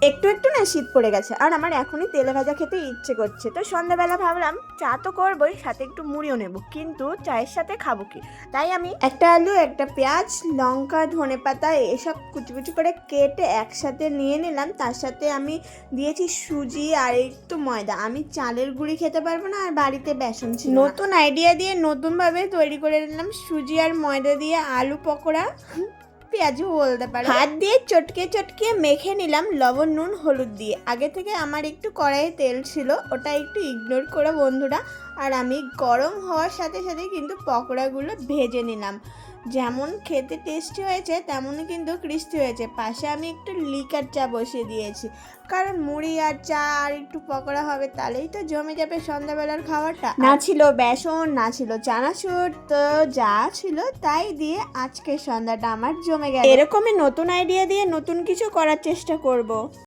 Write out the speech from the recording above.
একটু একটু না শীত পড়ে গেছে, আর আমার এখনই তেলে ভাজা খেতে ইচ্ছে করছে। তো সন্ধ্যাবেলা ভাবলাম চা তো করবোই, সাথে একটু মুড়িও নেব, কিন্তু চায়ের সাথে খাবো কি? তাই আমি একটা আলু, একটা পেঁয়াজ, লঙ্কা, ধনেপাতা এসব কুচি কুচি করে কেটে একসাথে নিয়ে নিলাম। তার সাথে আমি দিয়েছি সুজি আর একটু ময়দা। আমি চালের গুঁড়ি খেতে পারবো না, আর বাড়িতে বেসন ছিল না। নতুন আইডিয়া দিয়ে নতুনভাবে তৈরি করে নিলাম সুজি আর ময়দা দিয়ে আলু পকোড়া, পেঁয়াজও বলতে পারো। হাত দিয়ে চটকে চটকে মেখে নিলাম লবণ, নুন, হলুদ দিয়ে। আগে থেকে আমার একটু কড়াইয়ে তেল ছিল, ওটা একটু ইগনোর করো বন্ধুরা। আর আমি গরম হওয়ার সাথে সাথে কিন্তু পকোড়াগুলো ভেজে নিলাম। যেমন খেতে টেস্টি হয়েছে তেমনই কিন্তু ক্রিস্পি হয়েছে। পাশে আমি একটু লিকার চা বসিয়ে দিয়েছি, কারণ মুড়ি আর চা আর একটু পকোড়া হবে, তাহলেই তো জমে যাবে সন্ধ্যাবেলার খাবারটা। না ছিল বেসন, না ছিল চানাচুর, তো যা ছিল তাই দিয়ে আজকে সন্ধ্যাটা আমার জমে গেল। এরকমই নতুন আইডিয়া দিয়ে নতুন কিছু করার চেষ্টা করব।